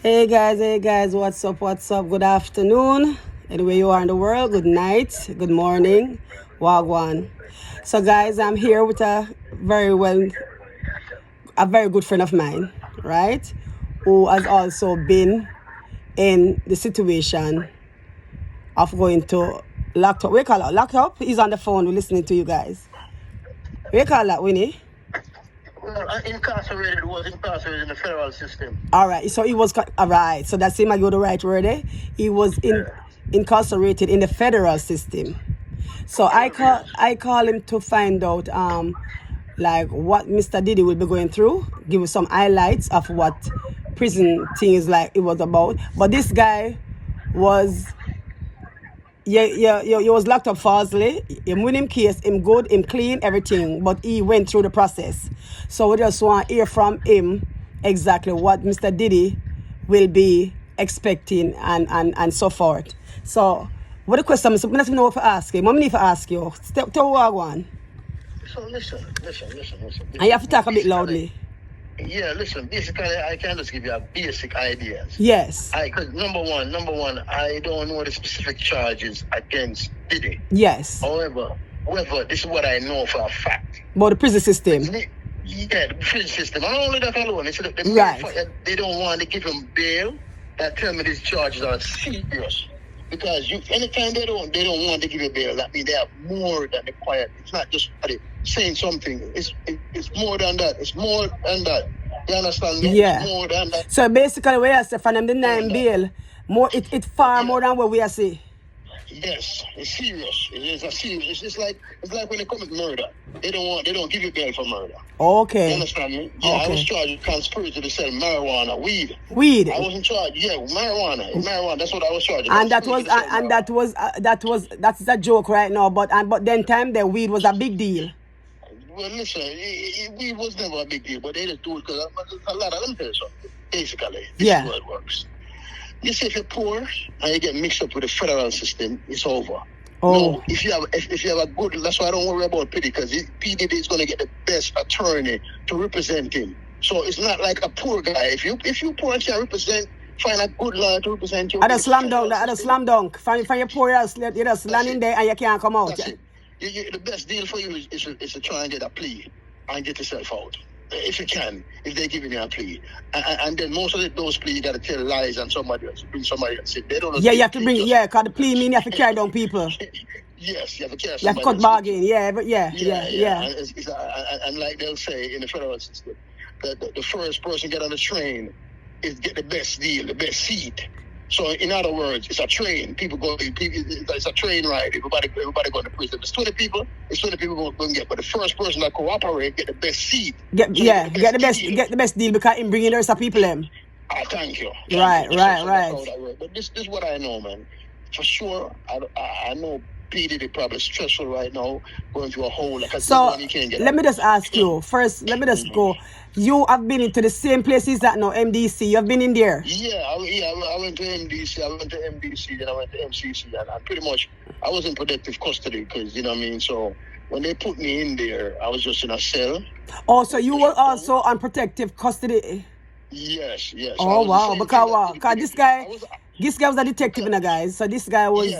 Hey guys, what's up? Good afternoon. Anywhere you are in the world, good night, good morning, wagwan. So guys, I'm here with a very good friend of mine, right? Who has also been in the situation of going to locked up. We call it locked up. He's on the phone, we're listening to you guys. We call that, Winnie. Well, was incarcerated in the federal system. All right, so he was all right. So that's him. I go the right word. He was incarcerated in the federal system. So I call him to find out like what Mr. Diddy will be going through. Give us some highlights of what prison thing is like. It was about. But this guy was he was locked up falsely. Him win him case, him good, him clean, everything. But he went through the process. So we just want to hear from him exactly what Mr. Diddy will be expecting and so forth. So what the question is, I don't know what to ask him. What I need to ask you? Tell what I want. So listen. And you have to talk a bit loudly. Yeah, listen, basically I can just give you a basic ideas. Yes. Because number one, I don't know the specific charges against Diddy. Yes. However, this is what I know for a fact. About the prison system. Yeah, the prison system. And only that alone. It's the right. Fact that they don't want to give him bail. That tell me these charges are serious. Because anytime they don't want to give you bail, that means they have more than required. It's not just saying something. It's more than that. It's more than that. You understand me? Yeah. It's more than that. So basically, we are saying from them denying bail, it's far more than what we are saying. Yes, it's serious. It's serious. It's like when they commit murder. They don't give you bail for murder. Okay. You understand me? Yeah, okay. I was charged with conspiracy to sell marijuana, weed. Weed. I wasn't charged. Yeah, marijuana. That's what I was charged. And that's a joke right now. But then time the weed was a big deal. Well, listen, weed was never a big deal, but they just do it because a lot of them tell you something. Basically, this is how it works. You see, if you're poor and you get mixed up with the federal system, it's over. Oh. No, if you have a good, that's why I don't worry about P. Because P is going to get the best attorney to represent him. So it's not like a poor guy. If you poor and can't find a good lawyer to represent you. I just slam dunk. Find your poor ass, you just land in there and you can't come out. The best deal for you is to try and get a plea and get yourself out. If you can, if they're giving you a plea. And then most of those pleas, you got to tell lies and somebody else, bring somebody else. They don't know. Yeah, you have to bring, because the plea mean you have to carry down people. Yes, you have to carry somebody. You have to cut bargain, yeah. And like they'll say in the federal system, the first person get on the train is get the best deal, the best seat. So in other words, it's a train. It's a train ride. Everybody going to prison. There's 20 people. It's 20 people going to get. But the first person that cooperate get the best seat. Get the best deal because in bringing the rest of people in. Thank you. Right. But this is what I know, man. For sure, I know P. Diddy probably stressful right now, going through a hole. So let me just ask you first. Let me just go. You have been into the same places that now MDC. You have been in there. Yeah, I went to MDC. I went to MDC, then I went to MCC, and pretty much I was in protective custody because you know what I mean. So when they put me in there, I was just in a cell. Oh, so you were also on protective custody. Yes. Oh wow, because this guy was a detective, guys. So this guy was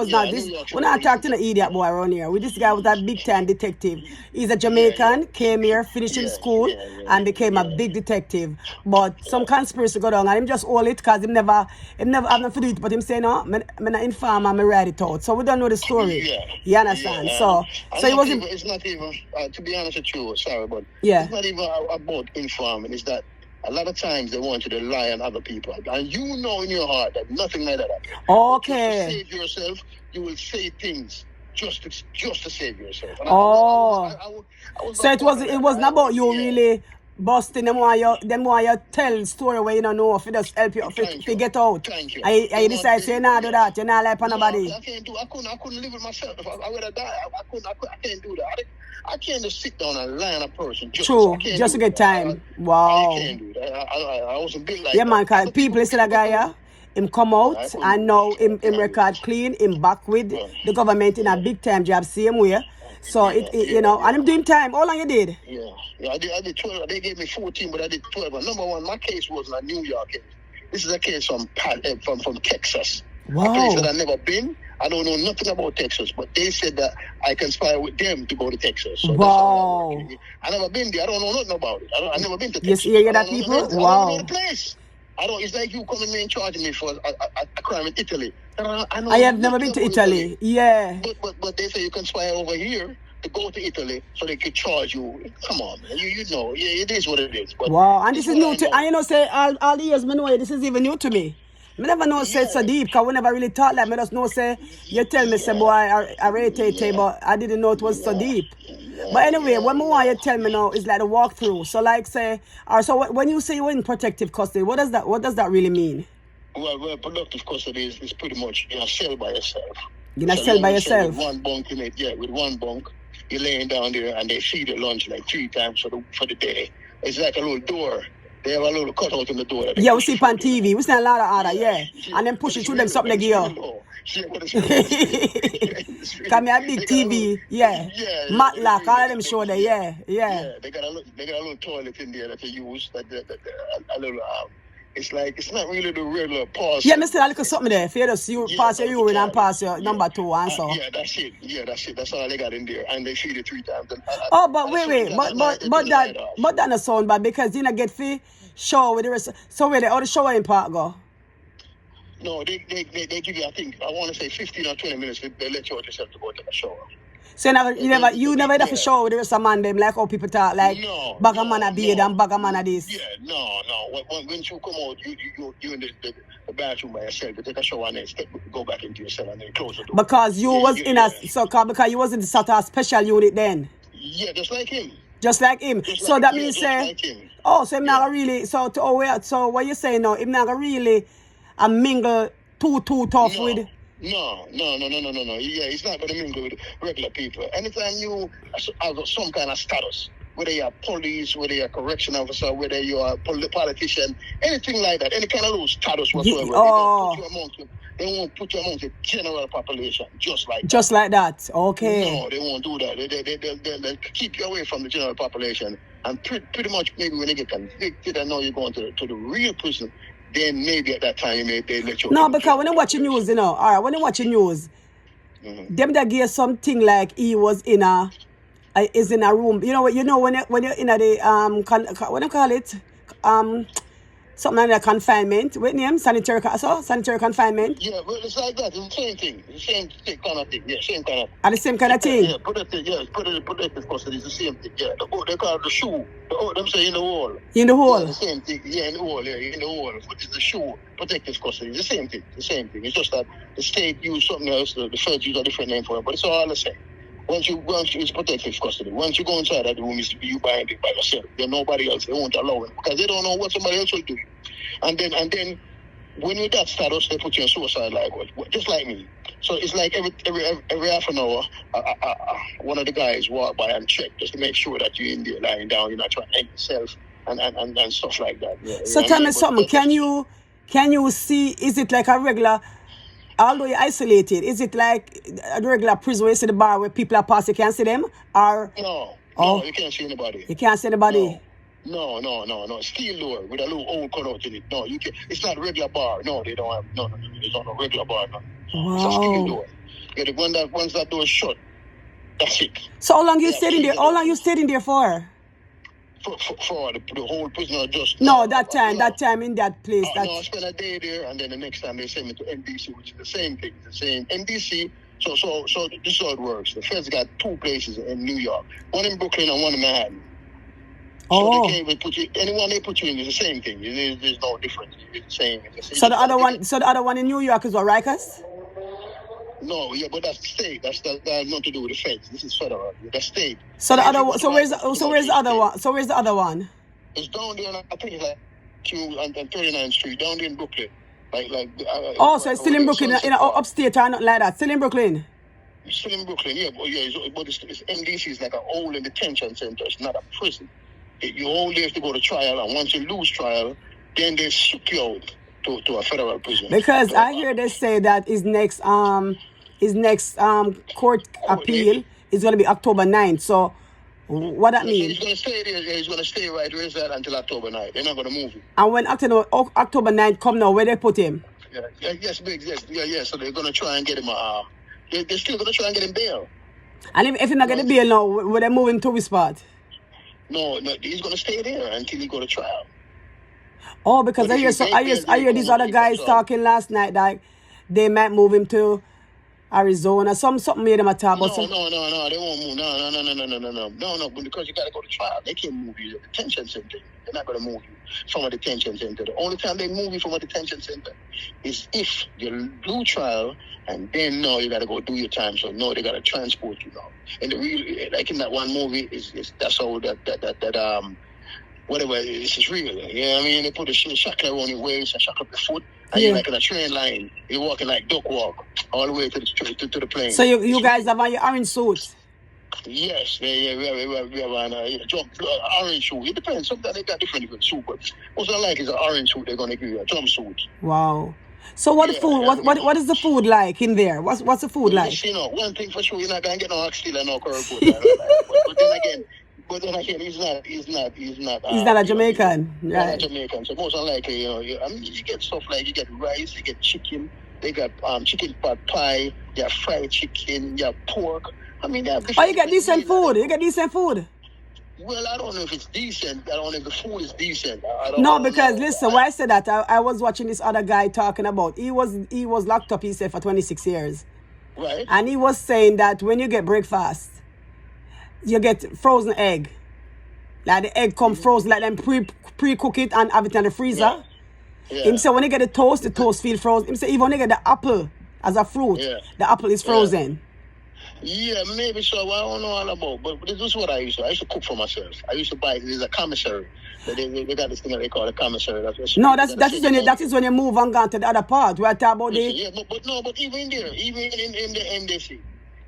not this. We're not talking to an idiot boy around here. This guy was a big time detective. He's a Jamaican, came here, finished in school, and became a big detective. But some conspiracy got on, and him just hold it because him never have nothing to do it. But him say no, I'm not inform and I write it out. So we don't know the story. You understand? So it wasn't. It's not even. To be honest with you, sorry, but it's not even about informing. It's that. A lot of times they want you to lie on other people. And you know in your heart that nothing like that happens. Okay. Just to save yourself, you will say things just to save yourself. So it wasn't about you really busting them while you tell story where you don't know if it just help you if you get out. Thank you. I decide say nah do that, you're not like nobody. I couldn't live with myself. If I would have died, I can't do that. I can't just sit down and lie on a person. Just to get time. Wow. I can't do that. I wasn't built like that. Yeah, man, because people see that guy, him come out and now him record clean, him back with the government in a big time job, same way. So you know, and him doing time. How long you did? Yeah, I did 12. They gave me 14, but I did 12. But number one, my case wasn't a New York case. This is a case from Texas. Wow. A place that I've never been. I don't know nothing about Texas, but they said that I conspire with them to go to Texas. So wow. I never been there. I don't know nothing about it. I've never been to Yes, Texas. you hear that, people? I don't Wow. know the place. It's like you coming in and charging me for a crime in Italy. I have never been to Italy. Yeah. But they say you conspire over here to go to Italy so they could charge you. Come on, man. You know. Yeah, it is what it is. But wow. And this is new to, and you know, say, all the years, I know this is even new to me. I never know say so deep, because we never really talk like, I just know say, you tell me, say, boy, I rate it, but I didn't know it was so deep. But anyway, what more you tell me now is like a walkthrough. So like say, so when you say you're in protective custody, what does that really mean? Well, productive custody is pretty much you're in a cell by yourself. You're in a cell by yourself? With one bunk in it, yeah, with one bunk. You're laying down there and they feed you lunch like 3 times for the day. It's like a little door. They have a little cutout in the door. Yeah, we see it on TV. We see a lot of other, yeah. And then push it through them something like here. Come here, big TV, yeah. Matlock, all of them show there, yeah. Yeah, they got a little toilet in there that they use. A little, it's not really the regular pass. Yeah, Mr. A little something there. If you just pass your urine and pass your number 2 and so. Yeah, that's it. That's all they got in there. And they feed it 3 times. But wait. But that not sound bad, because you know get free shower with the rest. So where the shower in park go? No, they give you, I think, I want to say 15 or 20 minutes. They let you out yourself to go take a shower. So you never have to shower with the rest of man them like how people talk like bag a man a beard and bag a man a this. Yeah, no. When you come out, you in the bathroom by yourself. You take a shower and then go back into your cell and then close the door. Because you was because you was in the sort of special unit then. Yeah, just like him. Just like him. So that means say, so him not really. So what you saying now? Him not really a mingle too tough with. No. Yeah, he's not going to mingle with regular people. Anytime you have some kind of status, whether you're police, whether you're a correction officer, whether you're a politician, anything like that, any kind of low status whatsoever, they won't put you amongst the general population, just like that. Okay. No, they won't do that. They'll keep you away from the general population. And pretty much maybe when they get convicted and know you're going to the real prison, then maybe at that time they let you. No, because when I'm watching news, when I'm watching news, them that give something like he was in a room. You know when you're in the what do you call it? Something like confinement. What name? Sanitary confinement. Yeah, well, it's like that. It's the same thing. The same kind of thing. Yeah, same kind of. And the same kind of thing. Yeah, protective custody is the same thing. Yeah, they call it the shoe. Them say in the wall. In the hole. Yeah, the same thing. Yeah, in the wall. Yeah, in the wall. But it's the shoe. Protective custody. It's the same thing. It's just that the state use something else. The feds use a different name for it, but it's all the same. Once it's protective custody. Once you go inside that room, you bind it by yourself. There's nobody else. They won't allow it because they don't know what somebody else will do. And then when you that status, they put you in suicide like just like me. So it's like every half an hour, one of the guys walk by and check just to make sure that you're in there lying down. You're not trying to hang yourself and stuff like that. Yeah, so tell me something. Can you see? Is it like a regular? Although you're isolated, is it like a regular prison where you see the bar where people are passing, you can't see them? Or No, you can't see anybody. You can't see anybody? No. Steel door with a little old cutout in it. No, you can't. It's not a regular bar. No, they don't have. No. It's not a regular bar. No. Wow. It's a steel door. Yeah, once that door is shut, that's it. So how long you stayed in there? How long you stayed in there for? For the whole prison or just... No, that time in that place. No, I spent a day there, and then the next time they sent me to MDC, which is the same thing. The same MDC. So this is how it works. The feds got 2 places in New York, one in Brooklyn and one in Manhattan. So they can't even put you. Anyone they put you in is the same thing. There's no difference. It's the same. So the other one in New York is what, Rikers? No, yeah, but that's state. That has nothing to do with the feds. This is federal. That's state. So the other one. So where's the other one? So where's the other one? It's down there. I think it's like 2 and 39th Street, down there in Brooklyn. So it's still in Brooklyn, upstate or nothing like that. Still in Brooklyn. Still in Brooklyn, yeah. But it's MDC is like an old detention center. It's not a prison. You only have to go to trial, and once you lose trial, then they ship you out to a federal prison. Because I hear they say that his next court appeal is going to be October 9th. So What that So mean? he's going to stay there. He's going to stay right where he's at until October 9th. They're not going to move him. And when October 9th come now, where they put him? Yes, big, yes. So they're going to try and get him. They're still going to try and get him bail. And if he not get the bail now, will they move him to which spot? No, he's going to stay there until he go to trial. Oh, because I hear these other guys talking last night that they might move him to Arizona. Something made them a talk about. No, they won't move. No, because you got to go to trial. They can't move you to the detention center. They're not going to move you from a detention center. The only time they move you from a detention center is if you do trial, and then no, you got to go do your time. So no, they got to transport you now. And the real, like in that one movie, is that's how that whatever this is real. You know what I mean? They put a shackle around your waist and shackle up your foot, and you're like in a train line. You're walking like duck walk all the way to the plane. So you guys have on your orange suits? Yes, we have an orange suit. It depends. Sometimes they got different suit, but most I like is an orange suit. They're gonna give you a jumpsuit. Wow. So what is the food like in there? What's the food like? You know, one thing for sure, you're not gonna get no oxtail and no curry. But then again, he's not a Jamaican, right? right? Not a Jamaican. So most unlikely, you get stuff like you get rice, you get chicken, they got chicken pot pie, you have fried chicken, you have pork. I mean, they have you get decent food. You get decent food. Well, I don't know if it's decent. I don't know if the food is decent. Listen, why I said that, I was watching this other guy talking about, he was locked up, he said, for 26 years. Right. And he was saying that when you get breakfast, you get frozen egg. Like the egg come frozen, like them pre-cook it and have it in the freezer. Yeah. Him say when you get the toast feel frozen. Him say even when you get the apple as a fruit, the apple is frozen. Yeah, maybe so. I don't know all about, but this is what I used to cook for myself. I used to buy, there's a commissary. They got this thing that they call a commissary. That is when you move and go to the other part. We're talking about but even there, even in the MDC.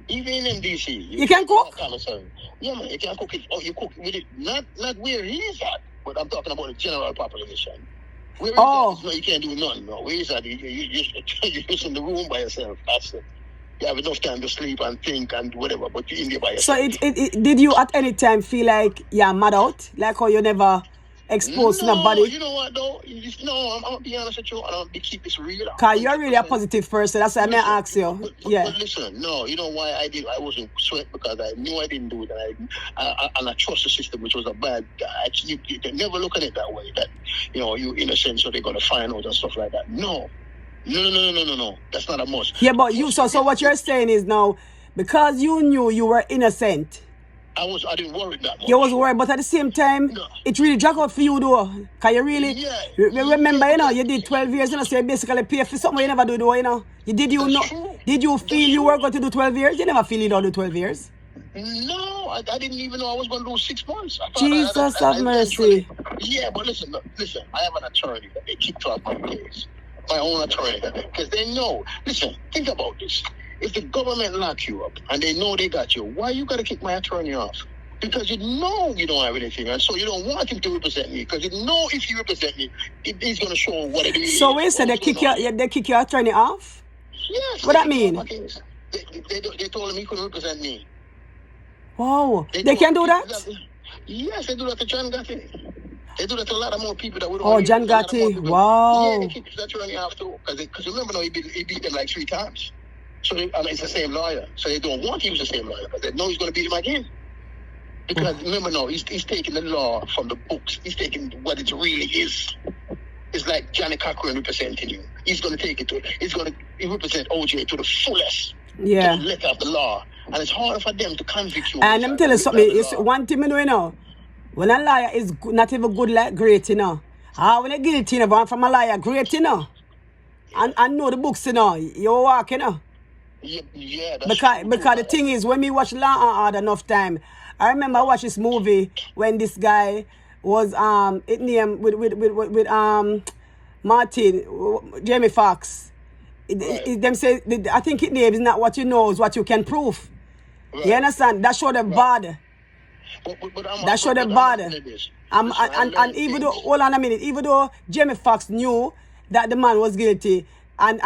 Even in MDC. You can cook? Commissary. Yeah, man, you can cook it. Oh, you cook with it. Not where he is at, but I'm talking about the general population. Where he is at, you can't do nothing. No, where he's at, you're just in the room by yourself. That's it. You have enough time to sleep and think and whatever, but you're in there by yourself. So did you at any time feel like you're mad out? Like how you never exposed to nobody? You know what though? I'm gonna be honest with you, and I'm gonna keep this real. Cause you're really a positive person. That's why I may ask you. But listen, no, you know why I did? I wasn't sweat because I knew I didn't do it, and I trust the system, which was a bad. You can never look at it that way. That you innocent, so they're gonna find out and stuff like that. No. That's not a must. Yeah, but so what you're saying is now, because you knew you were innocent, I didn't worry that much. You was worried, but at the same time, it really dragged out for you though. Cause you really remember, you did 12 years, so you basically pay for something you never do though, Did you feel you were going to do 12 years? You never feel you don't do 12 years? No, I didn't even know I was going to do 6 months. Jesus have mercy. Yeah, but listen, I have an attorney that they kicked off my case. My own attorney, because they know. Listen, think about this. If the government lock you up and they know they got you, why you got to kick my attorney off? Because you know you don't have anything, and so you don't want him to represent me. Because you know if you represent me, he's going to show what it is. So wait, so they kick your attorney off? Yes. What that mean? They told him he couldn't represent me. Wow. They can do that? Yes, they do that to John Gotti. They do that to a lot of more people that we don't. Oh, John Gotti. Wow. Yeah, they kick his attorney off too. Because remember now, he beat them like 3 times. So it's the same lawyer. So they don't want him to use the same lawyer. But they know he's going to beat him again. Because remember now, he's taking the law from the books. He's taking what it really is. It's like Johnny Cochran representing you. He's going to take it he's going to represent OJ to the fullest. Yeah. To the letter of the law. And it's harder for them to convict you. And let me tell you something. It's one thing I know. When a liar is not even good like great, when you're guilty, from a liar, great, and know the books, you walk, Yeah, that's because the thing is, when we watch Law and Order enough time, I remember I watched this movie when this guy was it named with Martin, Jamie Foxx. Them say I think it name is not what you know, is what you can prove. Right. You understand? That show them bad. That show them bad. And even though, hold on a minute, even though Jamie Foxx knew that the man was guilty, and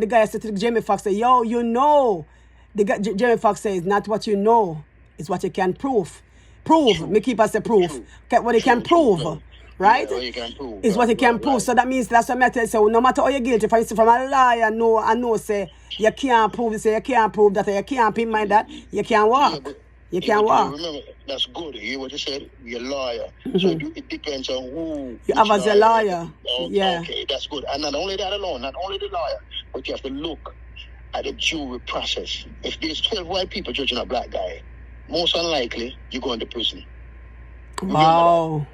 the guy said to Jamie Foxx, yo, Jamie Foxx says, not what you know, it's what you can prove. Prove. True. Me keep us say proof. True. What he can True. prove. Right? Yeah, what you can prove. Is what he can prove. So that means that's what I tell you. So no matter how you're guilty, for instance, from a liar, no, I know say you can't prove this, you can't prove that, you can't pinpoint that, you can't walk. You can't walk. Remember, that's good. You hear what you said? You're a lawyer. So it depends on who you have as a lawyer. Yeah. Okay, that's good. And not only that alone, not only the lawyer, but you have to look at the jury process. If there's 12 white people judging a black guy, most unlikely you go into prison. Wow.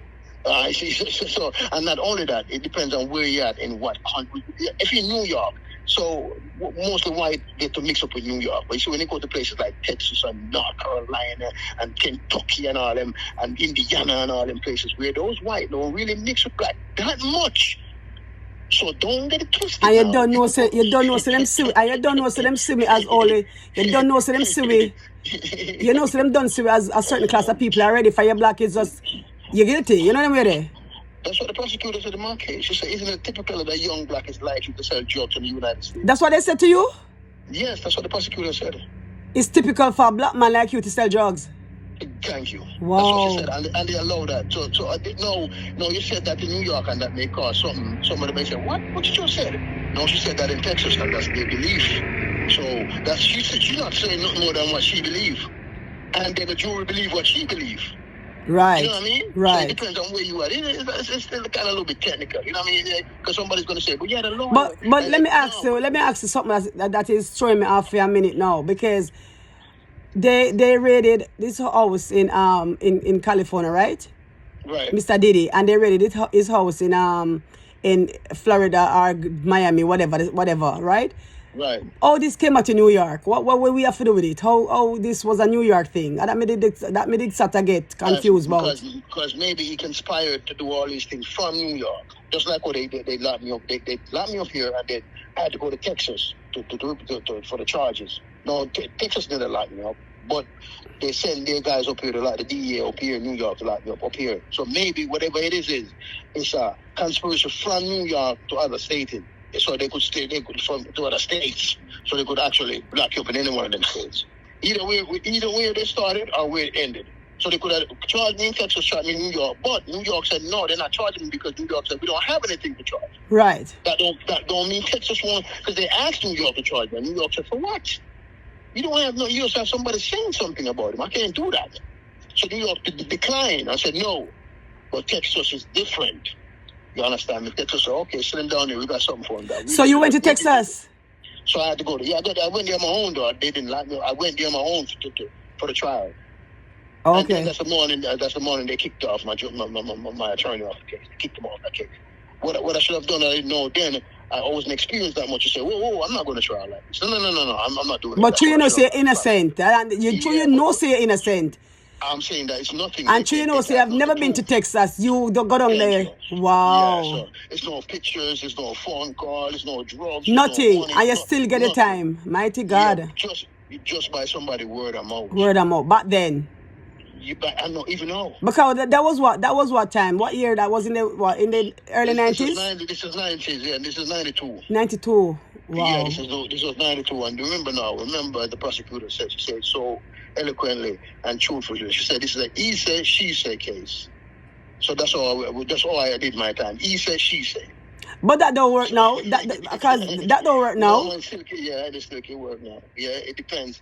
So, and not only that, it depends on where you're at in what country. If you're in New York, so mostly white get to mix up with New York. But you see, when you go to places like Texas and North Carolina and Kentucky and all them, and Indiana and all them places where those white don't really mix with black that much. So don't get it twisted. And you don't know, say them see me. And you don't know, say them see me as only. You don't know, say them see me. You know, say them don't see me as a certain class of people already. For your black is just you're guilty. You know what I mean? That's what the prosecutor said in my case. She said, isn't it typical that young black is likely to sell drugs in the United States? That's what they said to you? Yes, that's what the prosecutor said. It's typical for a black man like you to sell drugs. Thank you. Wow. That's what she said, and they allow that. So I didn't know. No, you said that in New York, and that may cause something. Somebody may say, "What? What you just said?" No, she said that in Texas, and that's their belief. So that's she said she's not saying nothing more than what she believes, and then the jury believe what she believes. Right. You know what I mean? Right. So it depends on where you are. It's still kind of a little bit technical. You know what I mean? Because somebody's going to say, "But yeah, the law." But let me ask you something that is throwing me off for a minute now, because they raided this house in California, right? Right. Mr. Diddy, and they raided his house in Florida or Miami, whatever, right? Right. How this came out to New York? What we have to do with it? How this was a New York thing? And that me did start to get confused about. Because maybe he conspired to do all these things from New York. Just like what they locked me up. They locked me up here, and then I had to go to Texas for the charges. No, Texas didn't lock me up, but they send their guys up here to lock the DEA up here in New York to lock me up here. So maybe whatever it is it's a conspiracy from New York to other states. So they could from to other states, so they could actually lock you up in any one of them states. Either where they started or where it ended. So they could have charged me in Texas, charged me in New York, but New York said no, they're not charging me because New York said we don't have anything to charge. Right. That don't mean Texas won't, because they asked New York to charge me. New York said, for what? You don't have you just have somebody saying something about him. I can't do that. So New York declined. I said no, but Texas is different. You understand me? Texas said, okay, send him down there. We got something for him. So you went to Texas? So I had to go there. Yeah, I went there on my own, though. They didn't like me. I went there on my own for the trial. Okay. And that's the morning they kicked off my attorney off the case. They kicked him off that case. What I should have done, I didn't know then. I wasn't experienced that much to say, whoa, I'm not going to try like this. No, I'm not doing it. But you know, say you're innocent. You know, say you're innocent. I'm saying that it's nothing. And you know, say I've never been to Texas. You don't go down there. Wow. Yeah, so it's no pictures, it's no phone call, it's no drugs. Nothing. No money, and you still get the time. Mighty God. Yeah, just by somebody word of mouth. Word of mouth. Back then. I don't even know. Because that was what time? What year? That was in the early 90s? This is 90s, yeah. This is 92. 92. Wow. Yeah, this was 92. And remember the prosecutor said, she said so eloquently and truthfully. She said this is a he say, she say case. So that's all I did my time. He say, she say. But that don't work now. That don't work now. No, it still can work now. Yeah, it depends.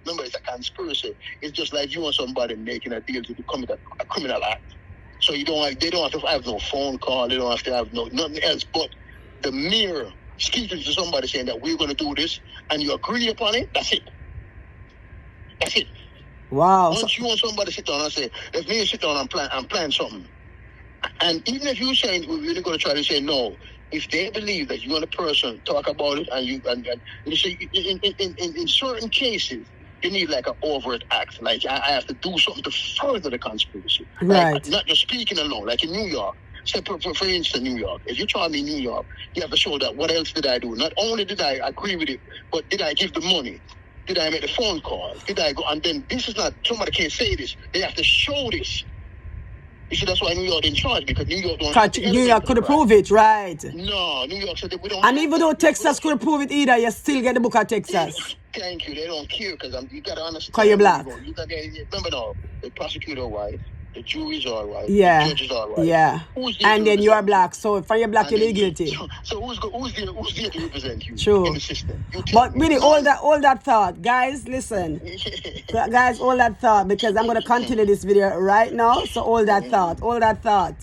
Remember, it's a conspiracy. It's just like you and somebody making a deal to commit a criminal act. So they don't have to have no phone call. They don't have to have nothing else. But the mere speaking to somebody saying that we're going to do this and you agree upon it, that's it. That's it. Wow. Once you want somebody to sit down and say, let me sit down and plan something. And even if you're saying we're really going to try to say no, if they believe that you and the person talk about it and you say in certain cases you need like an overt act, like I have to do something to further the conspiracy, right? Like, not just speaking alone, like in New York. Say for instance, New York. If you try me in New York, you have to show that what else did I do? Not only did I agree with it, but did I give the money? Did I make the phone call? Did I go? And then this is not somebody can't say this. They have to show this. You see, that's why New York didn't charge, because New York don't. New York couldn't prove it, right? No, New York said that we don't. And even though Texas couldn't prove it either, you still get the book of Texas. Thank you. They don't care, because you gotta understand. Because you're black. You gotta remember now, the prosecutor white, the jury's all right, the judge is all right. Yeah. And then you are black, so if you're black, you're guilty. So who's there to represent you True. in the system? But really, all that thought, guys, listen. Guys, all that thought, because I'm gonna continue this video right now. So all that thought.